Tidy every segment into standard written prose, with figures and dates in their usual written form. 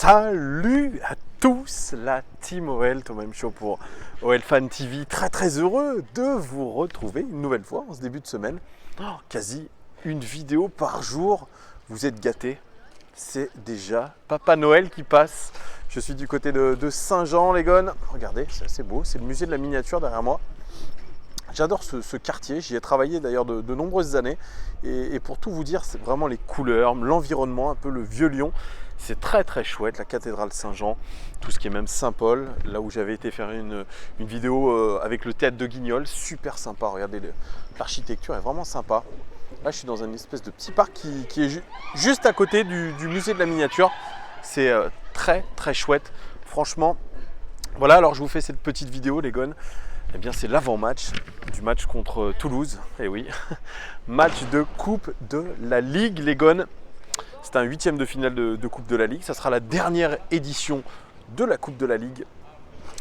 Salut à tous, la team OL, Thomas Show pour OL Fan TV. Très heureux de vous retrouver une nouvelle fois en ce début de semaine. Quasi une vidéo par jour, vous êtes gâtés. C'est déjà Papa Noël qui passe. Je suis du côté de Saint-Jean, les Gones. Regardez, c'est assez beau, c'est le musée de la miniature derrière moi. J'adore ce quartier, j'y ai travaillé d'ailleurs de nombreuses années. Et pour tout vous dire, c'est vraiment les couleurs, l'environnement, un peu le vieux Lyon. C'est très chouette, la cathédrale Saint-Jean, tout ce qui est même Saint-Paul, là où j'avais été faire une vidéo avec le théâtre de Guignol, super sympa, regardez, l'architecture est vraiment sympa. Là je suis dans une espèce de petit parc qui est juste à côté du musée de la miniature, c'est très chouette, franchement. Voilà, alors je vous fais cette petite vidéo les Gones. Eh bien c'est l'avant-match du match contre Toulouse, et oui, match de Coupe de la Ligue les Gones. C'est un 8e de finale de Coupe de la Ligue. Ça sera la dernière édition de la Coupe de la Ligue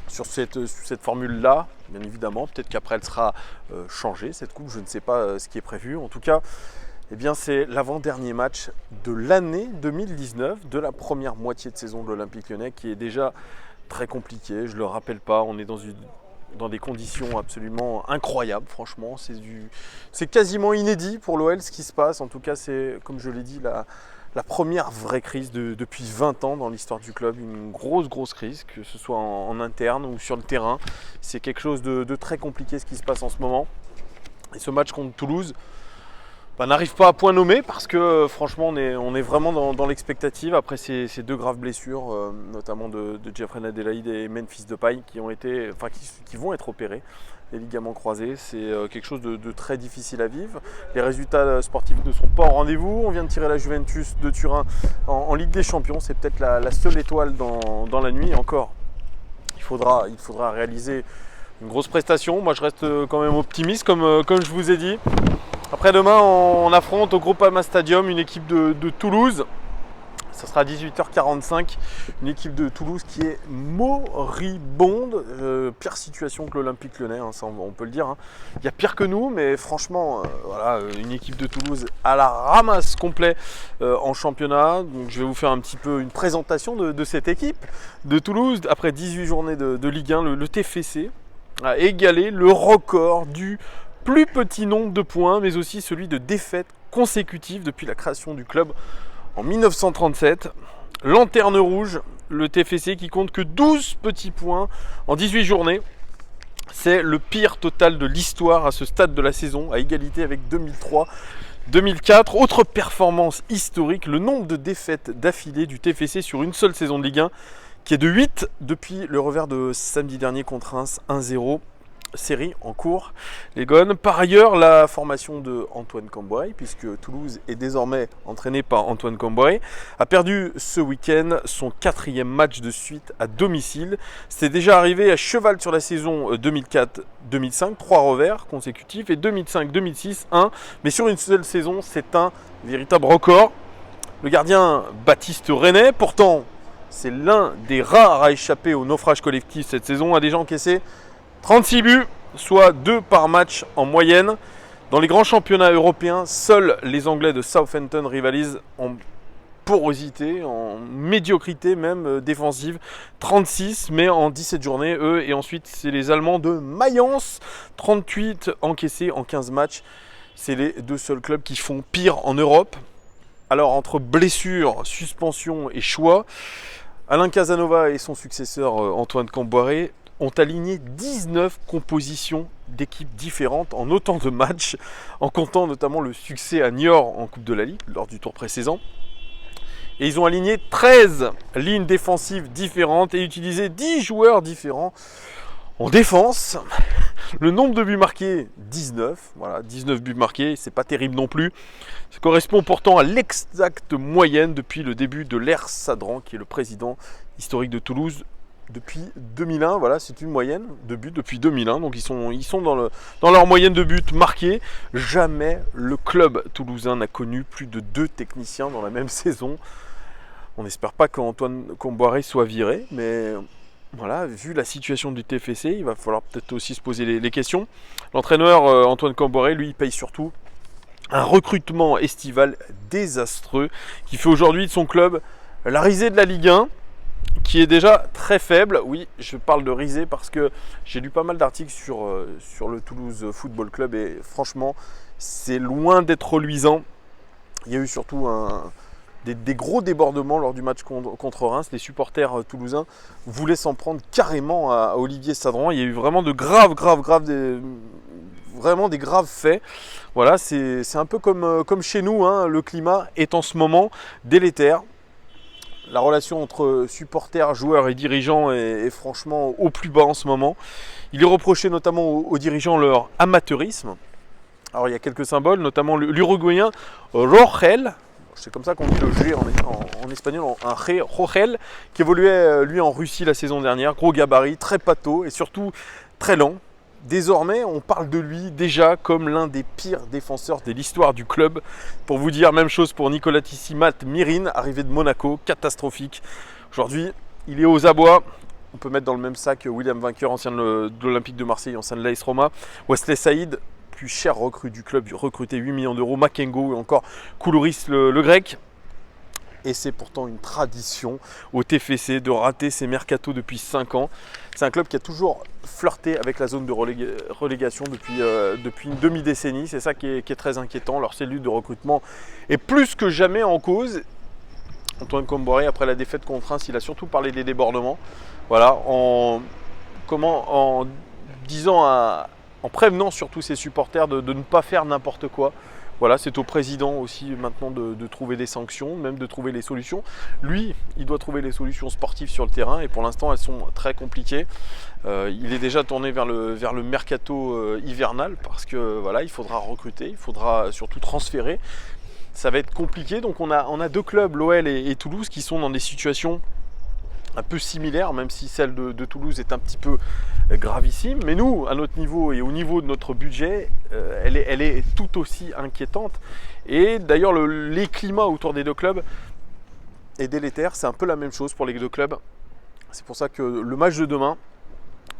sur cette formule-là, bien évidemment. Peut-être qu'après elle sera changée, cette coupe. Je ne sais pas ce qui est prévu. En tout cas, eh bien, c'est l'avant-dernier match de l'année 2019, de la première moitié de saison de l'Olympique Lyonnais, qui est déjà très compliqué. Je ne le rappelle pas, on est dans des conditions absolument incroyables, franchement. C'est quasiment inédit pour l'OL ce qui se passe. En tout cas, c'est, comme je l'ai dit, la première vraie crise depuis 20 ans dans l'histoire du club, une grosse crise, que ce soit en interne ou sur le terrain. C'est quelque chose de très compliqué ce qui se passe en ce moment. Et ce match contre Toulouse n'arrive pas à point nommé parce que franchement on est vraiment dans l'expectative après ces deux graves blessures, notamment de Jeffrey Adelaide et Memphis Depay qui vont être opérés. Les ligaments croisés, c'est quelque chose de très difficile à vivre. Les résultats sportifs ne sont pas au rendez-vous. On vient de tirer la Juventus de Turin en Ligue des Champions. C'est peut-être la seule étoile dans la nuit. Et encore, il faudra réaliser une grosse prestation. Moi, je reste quand même optimiste, comme je vous ai dit. Après demain, on affronte au Groupama Stadium une équipe de Toulouse. Ça sera à 18h45, une équipe de Toulouse qui est moribonde. Pire situation que l'Olympique Lyonnais, hein, ça on peut le dire. Hein. Il y a pire que nous, mais franchement, voilà, une équipe de Toulouse à la ramasse complet en championnat. Donc je vais vous faire un petit peu une présentation de cette équipe de Toulouse. Après 18 journées de Ligue 1, le TFC a égalé le record du plus petit nombre de points, mais aussi celui de défaites consécutives depuis la création du club. En 1937, lanterne rouge, le TFC qui compte que 12 petits points en 18 journées. C'est le pire total de l'histoire à ce stade de la saison, à égalité avec 2003-2004. Autre performance historique, le nombre de défaites d'affilée du TFC sur une seule saison de Ligue 1, qui est de 8 depuis le revers de samedi dernier contre Reims 1-0. Série en cours, les Gones. Par ailleurs, la formation de Antoine Camboré, puisque Toulouse est désormais entraîné par Antoine Camboré, a perdu ce week-end son 4e match de suite à domicile. C'est déjà arrivé à cheval sur la saison 2004-2005, 3 revers consécutifs, et 2005-2006, 1. Mais sur une seule saison, c'est un véritable record. Le gardien Baptiste René, pourtant, c'est l'un des rares à échapper au naufrage collectif cette saison, a déjà encaissé 36 buts, soit 2 par match en moyenne. Dans les grands championnats européens, seuls les Anglais de Southampton rivalisent en porosité, en médiocrité même défensive. 36, mais en 17 journées, eux. Et ensuite, c'est les Allemands de Mayence. 38 encaissés en 15 matchs. C'est les deux seuls clubs qui font pire en Europe. Alors, entre blessures, suspensions et choix, Alain Casanova et son successeur Antoine Camboré ont aligné 19 compositions d'équipes différentes en autant de matchs, en comptant notamment le succès à Niort en Coupe de la Ligue lors du tour précédent. Et ils ont aligné 13 lignes défensives différentes et utilisé 10 joueurs différents en défense. Le nombre de buts marqués, 19. Voilà, 19 buts marqués, c'est pas terrible non plus. Ça correspond pourtant à l'exacte moyenne depuis le début de l'ère Sadran, qui est le président historique de Toulouse, depuis 2001, voilà, c'est une moyenne de buts depuis 2001, donc ils sont dans leur moyenne de buts marqués. Jamais le club toulousain n'a connu plus de 2 techniciens dans la même saison. On n'espère pas qu'Antoine Camboré soit viré, mais voilà, vu la situation du TFC, il va falloir peut-être aussi se poser les questions. L'entraîneur Antoine Camboré, lui, il paye surtout un recrutement estival désastreux qui fait aujourd'hui de son club la risée de la Ligue 1. qui est déjà très faible. Oui, je parle de risée parce que j'ai lu pas mal d'articles sur le Toulouse Football Club et franchement, c'est loin d'être reluisant. Il y a eu surtout des gros débordements lors du match contre Reims. Les supporters toulousains voulaient s'en prendre carrément à Olivier Sadran. Il y a eu vraiment de des graves faits. Voilà, c'est un peu comme chez nous, hein. Le climat est en ce moment délétère. La relation entre supporters, joueurs et dirigeants est franchement au plus bas en ce moment. Il est reproché notamment aux dirigeants leur amateurisme. Alors il y a quelques symboles, notamment l'Uruguayen Rogel, c'est comme ça qu'on dit le G en espagnol, un Rogel, qui évoluait lui en Russie la saison dernière, gros gabarit, très pâteau et surtout très lent. Désormais, on parle de lui déjà comme l'un des pires défenseurs de l'histoire du club. Pour vous dire, même chose pour Nicolastimat Mirin, arrivé de Monaco, catastrophique. Aujourd'hui, il est aux abois. On peut mettre dans le même sac William Vainqueur, ancien de l'Olympique de Marseille, ancien de l'AS Roma, Wesley Saïd, plus cher recrue du club, recruté 8 millions d'euros, Makengo et encore Koulouris le grec. Et c'est pourtant une tradition au TFC de rater ses mercatos depuis 5 ans. C'est un club qui a toujours flirté avec la zone de relégation depuis une demi-décennie. C'est ça qui est très inquiétant. Leur cellule de recrutement est plus que jamais en cause. Antoine Comboiré, après la défaite contre Reims, il a surtout parlé des débordements. Voilà, en prévenant surtout ses supporters de ne pas faire n'importe quoi. Voilà, c'est au président aussi maintenant de trouver des sanctions, même de trouver les solutions. Lui, il doit trouver les solutions sportives sur le terrain et pour l'instant, elles sont très compliquées. Il est déjà tourné vers le mercato hivernal parce que voilà, il faudra recruter, il faudra surtout transférer. Ça va être compliqué. Donc on a deux clubs, l'OL et Toulouse, qui sont dans des situations un peu similaire, même si celle de Toulouse est un petit peu gravissime. Mais nous, à notre niveau et au niveau de notre budget, elle est tout aussi inquiétante. Et d'ailleurs, les climats autour des deux clubs est délétère. C'est un peu la même chose pour les deux clubs. C'est pour ça que le match de demain,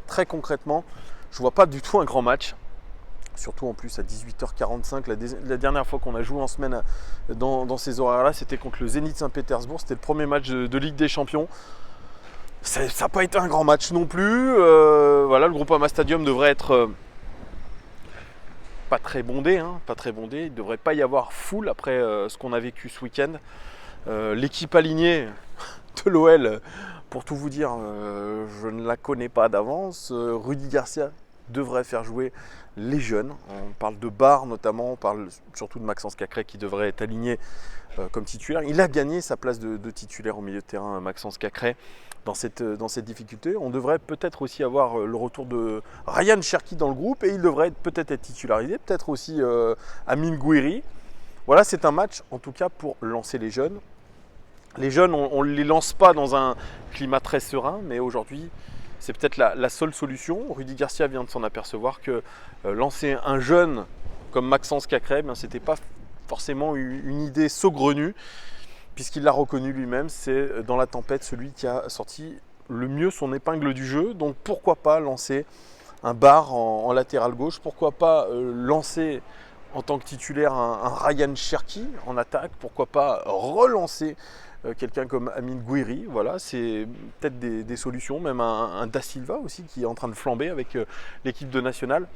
très concrètement, je ne vois pas du tout un grand match. Surtout en plus à 18h45, la dernière fois qu'on a joué en semaine dans ces horaires-là, c'était contre le Zénith Saint-Pétersbourg. C'était le premier match de Ligue des Champions. Ça n'a pas été un grand match non plus. Voilà, le Groupama Stadium devrait être pas très bondé, hein, pas très bondé. Il ne devrait pas y avoir foule après ce qu'on a vécu ce week-end. L'équipe alignée de l'OL, pour tout vous dire, je ne la connais pas d'avance. Rudy Garcia devrait faire jouer les jeunes. On parle de Barre notamment, on parle surtout de Maxence Cacré qui devrait être aligné comme titulaire. Il a gagné sa place de titulaire au milieu de terrain, Maxence Cacré, dans cette difficulté. On devrait peut-être aussi avoir le retour de Ryan Cherki dans le groupe et il devrait peut-être être titularisé, peut-être aussi Amine Gouiri. Voilà, c'est un match en tout cas pour lancer les jeunes. Les jeunes, on ne les lance pas dans un climat très serein, mais aujourd'hui, c'est peut-être la seule solution. Rudy Garcia vient de s'en apercevoir que lancer un jeune comme Maxence Cacré, ce n'était pas forcément une idée saugrenue, puisqu'il l'a reconnu lui-même, c'est dans la tempête celui qui a sorti le mieux son épingle du jeu. Donc pourquoi pas lancer un Barre en latéral gauche, pourquoi pas lancer en tant que titulaire un Ryan Cherki en attaque, pourquoi pas relancer quelqu'un comme Amine Gouiri. Voilà, c'est peut-être des solutions, même un Da Silva aussi qui est en train de flamber avec l'équipe de nationale.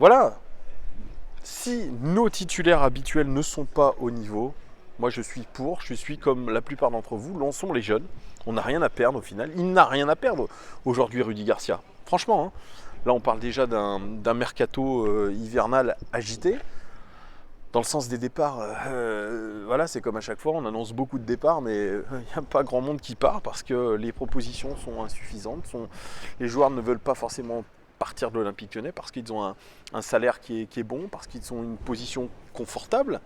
Voilà, si nos titulaires habituels ne sont pas au niveau, moi je suis comme la plupart d'entre vous, lançons les jeunes. On n'a rien à perdre au final. Il n'a rien à perdre aujourd'hui, Rudy Garcia. Franchement, hein, là on parle déjà d'un mercato hivernal agité. Dans le sens des départs, voilà, c'est comme à chaque fois, on annonce beaucoup de départs, mais il n'y a pas grand monde qui part parce que les propositions sont insuffisantes. Les joueurs ne veulent pas forcément partir de l'Olympique Lyonnais parce qu'ils ont un salaire qui est bon, parce qu'ils ont une position confortable.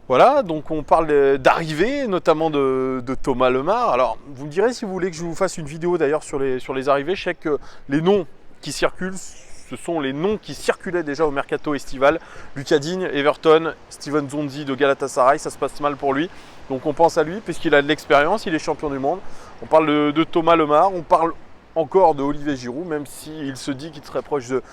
Voilà, donc on parle d'arrivée, notamment de Thomas Lemar. Alors, vous me direz si vous voulez que je vous fasse une vidéo d'ailleurs sur les arrivées. Je sais que les noms qui circulent, ce sont les noms qui circulaient déjà au mercato estival. Lucas Digne, Everton, Steven Zonzi de Galatasaray, ça se passe mal pour lui. Donc on pense à lui puisqu'il a de l'expérience, il est champion du monde. On parle de Thomas Lemar, on parle encore de Olivier Giroud, même s'il se dit qu'il serait proche de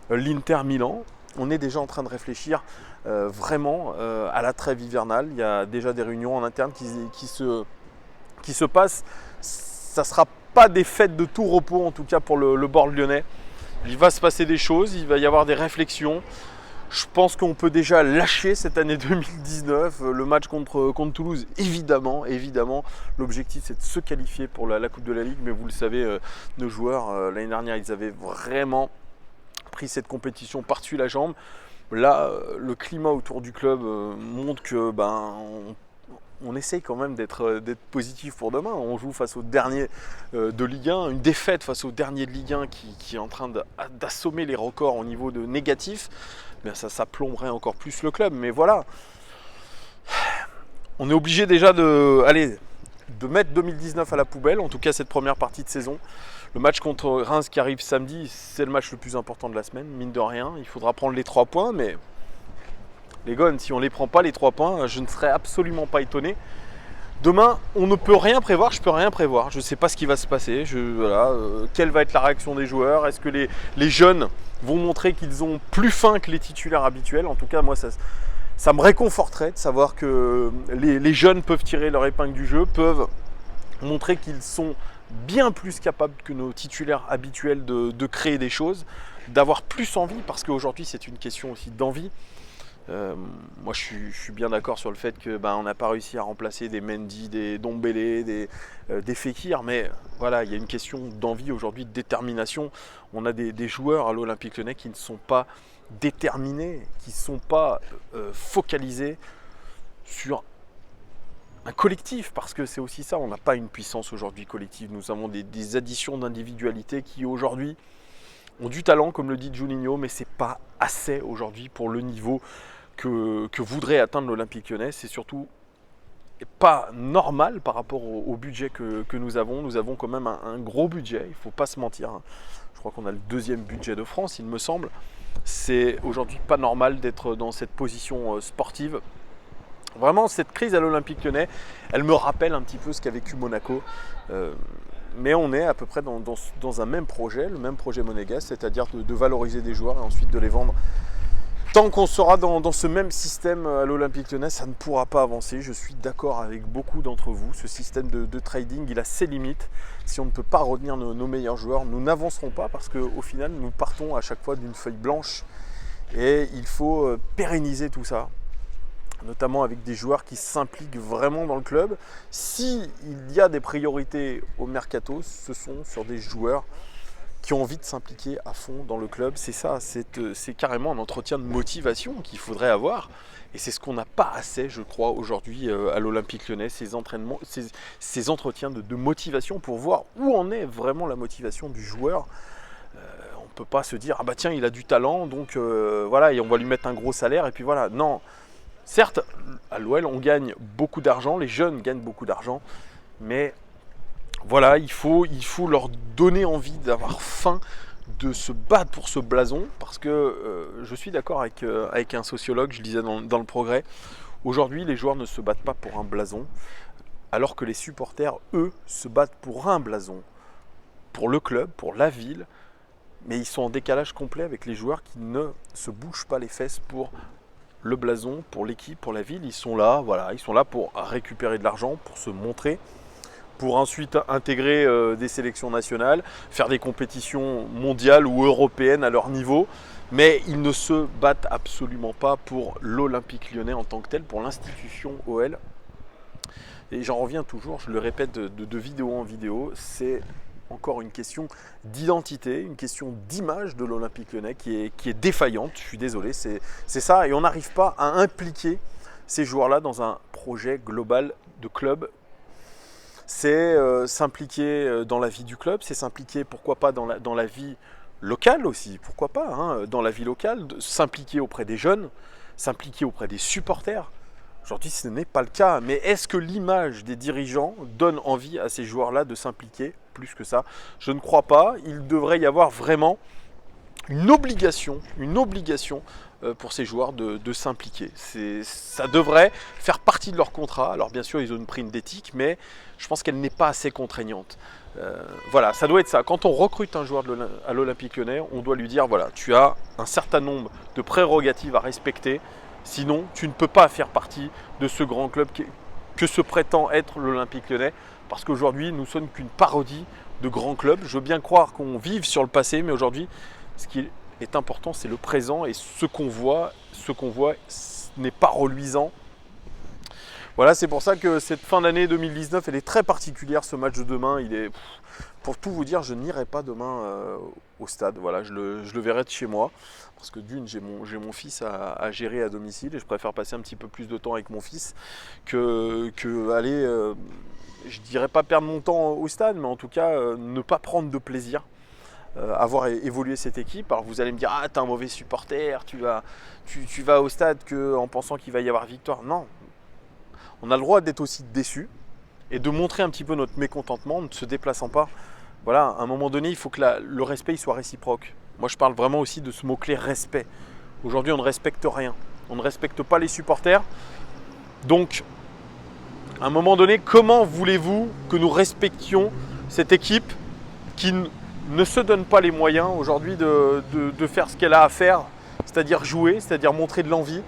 l'Inter Milan. On est déjà en train de réfléchir vraiment à la trêve hivernale. Il y a déjà des réunions en interne qui se passent. Ça sera pas des fêtes de tout repos, en tout cas pour le board lyonnais. Il va se passer des choses, il va y avoir des réflexions. Je pense qu'on peut déjà lâcher cette année 2019. Le match contre Toulouse, évidemment. L'objectif, c'est de se qualifier pour la Coupe de la Ligue. Mais vous le savez, nos joueurs, l'année dernière, ils avaient vraiment pris cette compétition par-dessus la jambe. Là, le climat autour du club montre que on essaye quand même d'être positif pour demain. On joue face au dernier de Ligue 1, une défaite face au dernier de Ligue 1 qui est en train d'assommer les records au niveau de négatif. Bien, ça plomberait encore plus le club. Mais voilà, on est obligé déjà de mettre 2019 à la poubelle, en tout cas cette première partie de saison. Le match contre Reims qui arrive samedi, c'est le match le plus important de la semaine, mine de rien. Il faudra prendre les 3 points, mais les gars, si on ne les prend pas, les 3 points, je ne serais absolument pas étonné. Demain, on ne peut rien prévoir, je ne peux rien prévoir. Je ne sais pas ce qui va se passer. Quelle va être la réaction des joueurs? Est-ce que les jeunes vont montrer qu'ils ont plus faim que les titulaires habituels? En tout cas, moi, ça me réconforterait de savoir que les jeunes peuvent tirer leur épingle du jeu, peuvent montrer qu'ils sont bien plus capables que nos titulaires habituels de créer des choses, d'avoir plus envie, parce qu'aujourd'hui, c'est une question aussi d'envie. Moi je suis bien d'accord sur le fait que on n'a pas réussi à remplacer des Mendy, des Dombélé, des Fekir, mais voilà, il y a une question d'envie aujourd'hui, de détermination. On a des joueurs à l'Olympique Lyonnais qui ne sont pas déterminés, qui ne sont pas focalisés sur un collectif, parce que c'est aussi ça, on n'a pas une puissance aujourd'hui collective, nous avons des additions d'individualité qui aujourd'hui ont du talent, comme le dit Juninho, mais c'est pas assez aujourd'hui pour le niveau que voudrait atteindre l'Olympique Lyonnais. C'est surtout pas normal par rapport au budget que nous avons. Nous avons quand même un gros budget, il ne faut pas se mentir. Je crois qu'on a le 2e budget de France, il me semble. C'est aujourd'hui pas normal d'être dans cette position sportive. Vraiment, cette crise à l'Olympique Lyonnais, elle me rappelle un petit peu ce qu'a vécu Monaco. Mais on est à peu près dans un même projet, le même projet monégasque, c'est-à-dire de valoriser des joueurs et ensuite de les vendre. Tant qu'on sera dans ce même système à l'Olympique Lyonnais, ça ne pourra pas avancer. Je suis d'accord avec beaucoup d'entre vous. Ce système de trading, il a ses limites. Si on ne peut pas retenir nos meilleurs joueurs, nous n'avancerons pas parce qu'au final, nous partons à chaque fois d'une feuille blanche. Et il faut pérenniser tout ça, notamment avec des joueurs qui s'impliquent vraiment dans le club. S'il y a des priorités au mercato, ce sont sur des joueurs qui ont envie de s'impliquer à fond dans le club. C'est ça, c'est carrément un entretien de motivation qu'il faudrait avoir. Et c'est ce qu'on n'a pas assez, je crois, aujourd'hui à l'Olympique Lyonnais, ces entraînements, ces entretiens de motivation pour voir où en est vraiment la motivation du joueur. On ne peut pas se dire, ah bah tiens, il a du talent, donc voilà, et on va lui mettre un gros salaire, et puis voilà. Non. Certes, à l'OL, on gagne beaucoup d'argent, les jeunes gagnent beaucoup d'argent, mais voilà, il faut leur donner envie, d'avoir faim, de se battre pour ce blason, parce que je suis d'accord avec un sociologue, je disais dans le Progrès, aujourd'hui les joueurs ne se battent pas pour un blason, alors que les supporters, eux, se battent pour un blason, pour le club, pour la ville, mais ils sont en décalage complet avec les joueurs qui ne se bougent pas les fesses pour le blason, pour l'équipe, pour la ville. Ils sont là, voilà, ils sont là pour récupérer de l'argent, pour se montrer, pour ensuite intégrer des sélections nationales, faire des compétitions mondiales ou européennes à leur niveau, mais ils ne se battent absolument pas pour l'Olympique Lyonnais en tant que tel, pour l'institution OL. Et j'en reviens toujours, je le répète de vidéo en vidéo, c'est encore une question d'identité, une question d'image de l'Olympique Lyonnais qui est défaillante, je suis désolé, c'est ça, et on n'arrive pas à impliquer ces joueurs-là dans un projet global de club. C'est s'impliquer dans la vie du club, c'est s'impliquer, pourquoi pas, dans la vie locale aussi, pourquoi pas, hein, dans la vie locale, s'impliquer auprès des jeunes, s'impliquer auprès des supporters. Aujourd'hui, ce n'est pas le cas, mais est-ce que l'image des dirigeants donne envie à ces joueurs-là de s'impliquer plus que ça? Je ne crois pas. Il devrait y avoir vraiment une obligation pour ces joueurs de s'impliquer. Ça devrait faire partie de leur contrat. Alors bien sûr, ils ont une prime d'éthique, mais je pense qu'elle n'est pas assez contraignante. Voilà, ça doit être ça. Quand on recrute un joueur à l'Olympique Lyonnais, on doit lui dire, voilà, tu as un certain nombre de prérogatives à respecter. Sinon, tu ne peux pas faire partie de ce grand club que se prétend être l'Olympique Lyonnais, parce qu'aujourd'hui, nous ne sommes qu'une parodie de grands clubs. Je veux bien croire qu'on vive sur le passé, mais aujourd'hui, ce qui est important, c'est le présent, et ce qu'on voit, n'est pas reluisant. Voilà, c'est pour ça que cette fin d'année 2019, elle est très particulière. Ce match de demain, pour tout vous dire, je n'irai pas demain au stade. Voilà, je le verrai de chez moi. Parce que d'une, j'ai mon fils à gérer à domicile, et je préfère passer un petit peu plus de temps avec mon fils que aller, je dirais pas perdre mon temps au stade, mais en tout cas ne pas prendre de plaisir à voir évoluer cette équipe. Alors vous allez me dire, ah, t'es un mauvais supporter, tu vas au stade en pensant qu'il va y avoir victoire. Non, on a le droit d'être aussi déçu et de montrer un petit peu notre mécontentement en ne se déplaçant pas. Voilà, à un moment donné, il faut que le respect il soit réciproque. Moi, je parle vraiment aussi de ce mot-clé respect. Aujourd'hui, on ne respecte rien. On ne respecte pas les supporters. Donc, à un moment donné, comment voulez-vous que nous respections cette équipe qui ne se donne pas les moyens aujourd'hui de faire ce qu'elle a à faire, c'est-à-dire jouer, c'est-à-dire montrer de l'envie?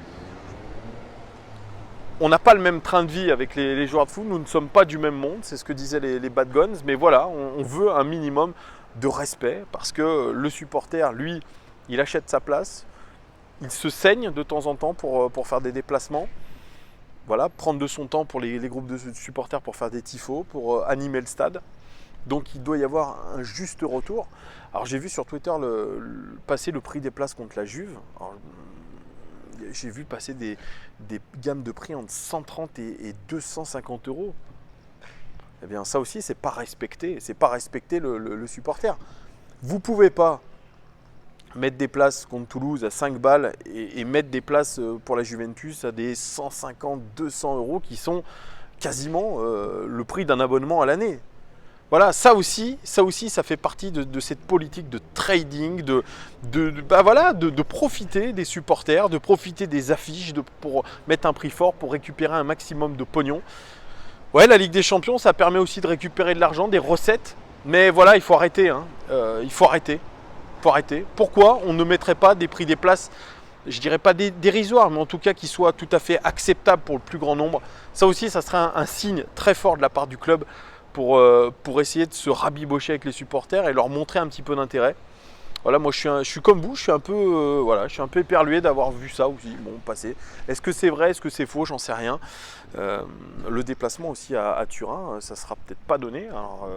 On n'a pas le même train de vie avec les joueurs de foot, nous ne sommes pas du même monde, c'est ce que disaient les Bad Guns, mais voilà, on veut un minimum de respect parce que le supporter, lui, il achète sa place, il se saigne de temps en temps pour faire des déplacements, voilà, prendre de son temps pour les groupes de supporters pour faire des tifos, pour animer le stade. Donc il doit y avoir un juste retour. Alors j'ai vu sur Twitter passer le prix des places contre la Juve. Alors, j'ai vu passer des gammes de prix entre 130 et 250 euros. Eh bien ça aussi, c'est pas respecter le supporter. Vous pouvez pas mettre des places contre Toulouse à 5 balles et mettre des places pour la Juventus à des 150, 200 euros qui sont quasiment le prix d'un abonnement à l'année. Voilà, ça aussi, ça fait partie de cette politique de trading, de profiter des supporters, de profiter des affiches, pour mettre un prix fort, pour récupérer un maximum de pognon. Ouais, la Ligue des Champions, ça permet aussi de récupérer de l'argent, des recettes. Mais voilà, il faut arrêter. Il faut arrêter. Pourquoi on ne mettrait pas des prix des places, je dirais pas dérisoires, mais en tout cas qui soient tout à fait acceptables pour le plus grand nombre? Ça aussi, ça serait un signe très fort de la part du club pour essayer de se rabibocher avec les supporters et leur montrer un petit peu d'intérêt. Voilà, moi je suis comme vous, je suis un peu éperlué d'avoir vu ça aussi, passer. Est-ce que c'est vrai, est-ce que c'est faux, j'en sais rien. Le déplacement aussi à Turin, ça sera peut-être pas donné. Alors,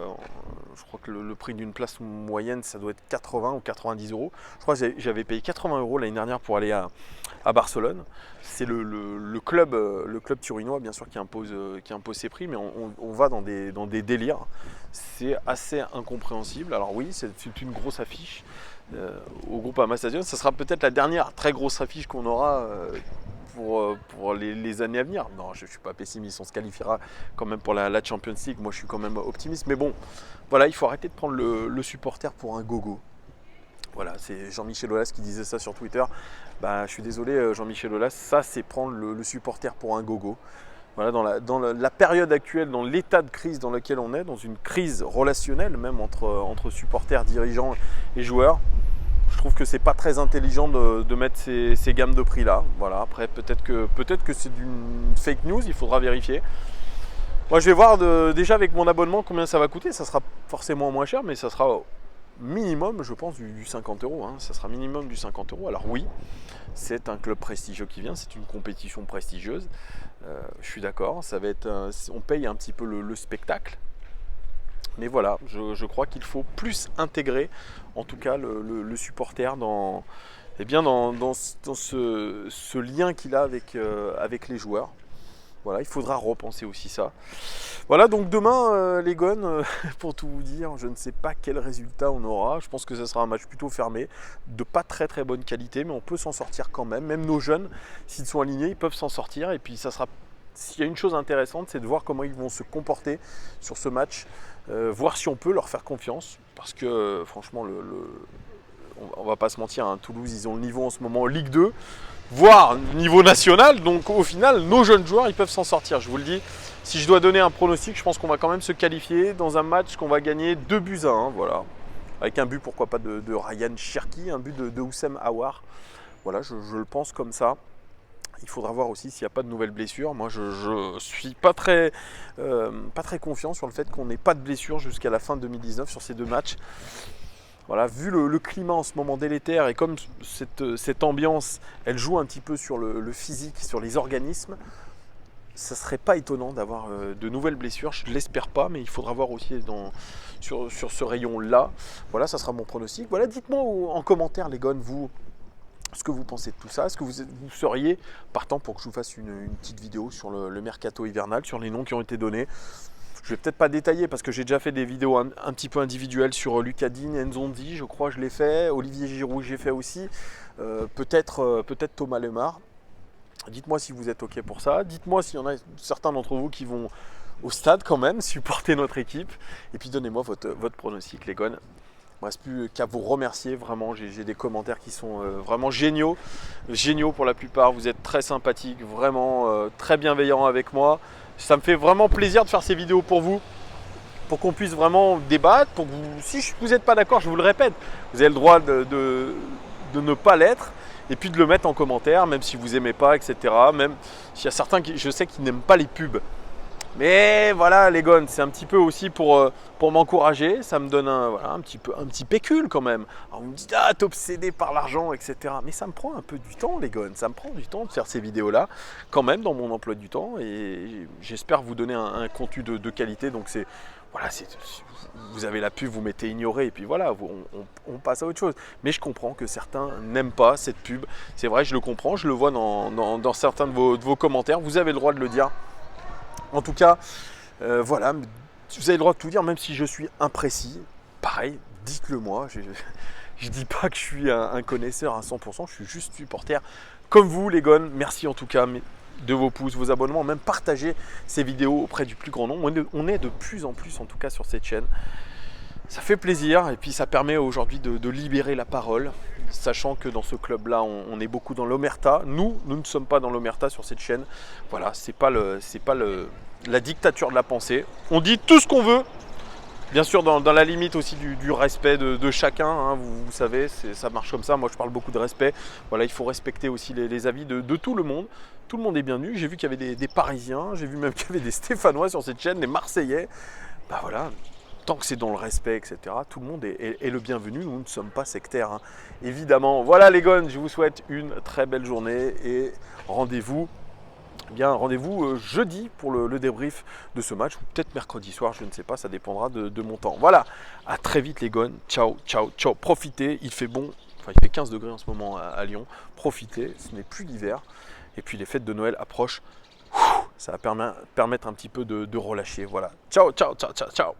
je crois que le prix d'une place moyenne, ça doit être 80 ou 90 euros. Je crois que j'avais payé 80 euros l'année dernière pour aller à Barcelone. C'est le club turinois, bien sûr, qui impose ses prix, mais on va dans des délires. C'est assez incompréhensible. Alors oui, c'est une grosse affiche au Groupama Stadium. Ça sera peut-être la dernière très grosse affiche qu'on aura pour les années à venir. Non, je ne suis pas pessimiste, on se qualifiera quand même pour la Champions League. Moi, je suis quand même optimiste. Mais bon, voilà, il faut arrêter de prendre le supporter pour un gogo. Voilà, c'est Jean-Michel Aulas qui disait ça sur Twitter. Je suis désolé, Jean-Michel Aulas, ça c'est prendre le supporter pour un gogo. Voilà, dans la période actuelle, dans l'état de crise dans lequel on est, dans une crise relationnelle même entre supporters, dirigeants et joueurs, je trouve que c'est pas très intelligent de mettre ces gammes de prix là. Voilà, après peut-être que c'est d'une fake news, il faudra vérifier. Moi je vais voir déjà avec mon abonnement combien ça va coûter. Ça sera forcément moins cher, mais ça sera minimum, je pense, du 50 euros. Ça sera minimum du 50 euros. Alors oui, c'est un club prestigieux qui vient, c'est une compétition prestigieuse. Je suis d'accord, ça va être, on paye un petit peu le spectacle. Mais voilà, je crois qu'il faut plus intégrer, en tout cas, le supporter dans ce lien qu'il a avec les joueurs. Voilà, il faudra repenser aussi ça. Voilà, donc demain, les Gones, pour tout vous dire, je ne sais pas quel résultat on aura. Je pense que ce sera un match plutôt fermé, de pas très très bonne qualité, mais on peut s'en sortir quand même. Même nos jeunes, s'ils sont alignés, ils peuvent s'en sortir. Et puis ça sera, s'il y a une chose intéressante, c'est de voir comment ils vont se comporter sur ce match, voir si on peut leur faire confiance. Parce que franchement, on va pas se mentir, Toulouse, ils ont le niveau en ce moment en Ligue 2. Voire niveau national, donc au final nos jeunes joueurs ils peuvent s'en sortir. Je vous le dis, si je dois donner un pronostic, je pense qu'on va quand même se qualifier dans un match qu'on va gagner 2-1, voilà, avec un but pourquoi pas de Ryan Cherki, un but de Oussem Aouar, voilà, je le pense comme ça. Il faudra voir aussi s'il n'y a pas de nouvelles blessures. Moi, je ne suis pas très confiant sur le fait qu'on n'ait pas de blessures jusqu'à la fin 2019 sur ces 2 matchs. Voilà, vu le climat en ce moment délétère et comme cette ambiance, elle joue un petit peu sur le physique, sur les organismes, ça ne serait pas étonnant d'avoir de nouvelles blessures. Je ne l'espère pas, mais il faudra voir aussi sur ce rayon-là. Voilà, ça sera mon pronostic. Voilà, dites-moi en commentaire, les gars, vous, ce que vous pensez de tout ça. Est-ce que vous seriez partant pour que je vous fasse une petite vidéo sur le mercato hivernal, sur les noms qui ont été donnés? Je vais peut-être pas détailler parce que j'ai déjà fait des vidéos un petit peu individuelles sur Lucas Digne, Nzondi, je crois que je l'ai fait. Olivier Giroud, j'ai fait aussi. Peut-être Thomas Lemar. Dites-moi si vous êtes OK pour ça. Dites-moi s'il y en a certains d'entre vous qui vont au stade quand même, supporter notre équipe. Et puis donnez-moi votre pronostic, les gars. Il ne me reste plus qu'à vous remercier. Vraiment, j'ai des commentaires qui sont vraiment géniaux. Géniaux pour la plupart. Vous êtes très sympathiques, vraiment très bienveillants avec moi. Ça me fait vraiment plaisir de faire ces vidéos pour vous. Pour qu'on puisse vraiment débattre. Si vous n'êtes pas d'accord, je vous le répète, vous avez le droit de ne pas l'être. Et puis de le mettre en commentaire, même si vous n'aimez pas, etc. Même s'il y a certains qui, je sais, qui n'aiment pas les pubs. Mais voilà, les gars, c'est un petit peu aussi pour m'encourager. Ça me donne un petit pécule quand même. Alors vous me dites, ah, t'es obsédé par l'argent, etc. Mais ça me prend un peu du temps, les gars. Ça me prend du temps de faire ces vidéos-là, quand même, dans mon emploi du temps. Et j'espère vous donner un contenu de qualité. Donc c'est... Voilà, vous avez la pub, vous mettez ignorer et puis voilà, on passe à autre chose. Mais je comprends que certains n'aiment pas cette pub. C'est vrai, je le comprends, je le vois dans certains de vos commentaires. Vous avez le droit de le dire. En tout cas, voilà, vous avez le droit de tout dire, même si je suis imprécis. Pareil, dites-le moi. Je ne dis pas que je suis un connaisseur à 100%, je suis juste supporter. Comme vous, les gars, merci en tout cas de vos pouces, vos abonnements, même partager ces vidéos auprès du plus grand nombre. On est de plus en plus en tout cas sur cette chaîne. Ça fait plaisir et puis ça permet aujourd'hui de libérer la parole, sachant que dans ce club-là, on est beaucoup dans l'omerta. Nous ne sommes pas dans l'omerta sur cette chaîne. Voilà, c'est pas la dictature de la pensée. On dit tout ce qu'on veut, bien sûr dans la limite aussi du respect de chacun. Hein, vous savez, ça marche comme ça. Moi, je parle beaucoup de respect. Voilà, il faut respecter aussi les avis de tout le monde. Tout le monde est bienvenu. J'ai vu qu'il y avait des Parisiens, j'ai vu même qu'il y avait des Stéphanois sur cette chaîne, des Marseillais. Bah voilà, tant que c'est dans le respect, etc., tout le monde est le bienvenu. Nous ne sommes pas sectaires, hein, évidemment. Voilà les gars, je vous souhaite une très belle journée et rendez-vous jeudi pour le débrief de ce match, ou peut-être mercredi soir, je ne sais pas, ça dépendra de mon temps. Voilà, à très vite les gars, ciao, ciao, ciao. Profitez, il fait bon, enfin il fait 15 degrés en ce moment à Lyon. Profitez, ce n'est plus l'hiver. Et puis les fêtes de Noël approchent, ça va permettre un petit peu de relâcher. Voilà, ciao, ciao, ciao, ciao, ciao.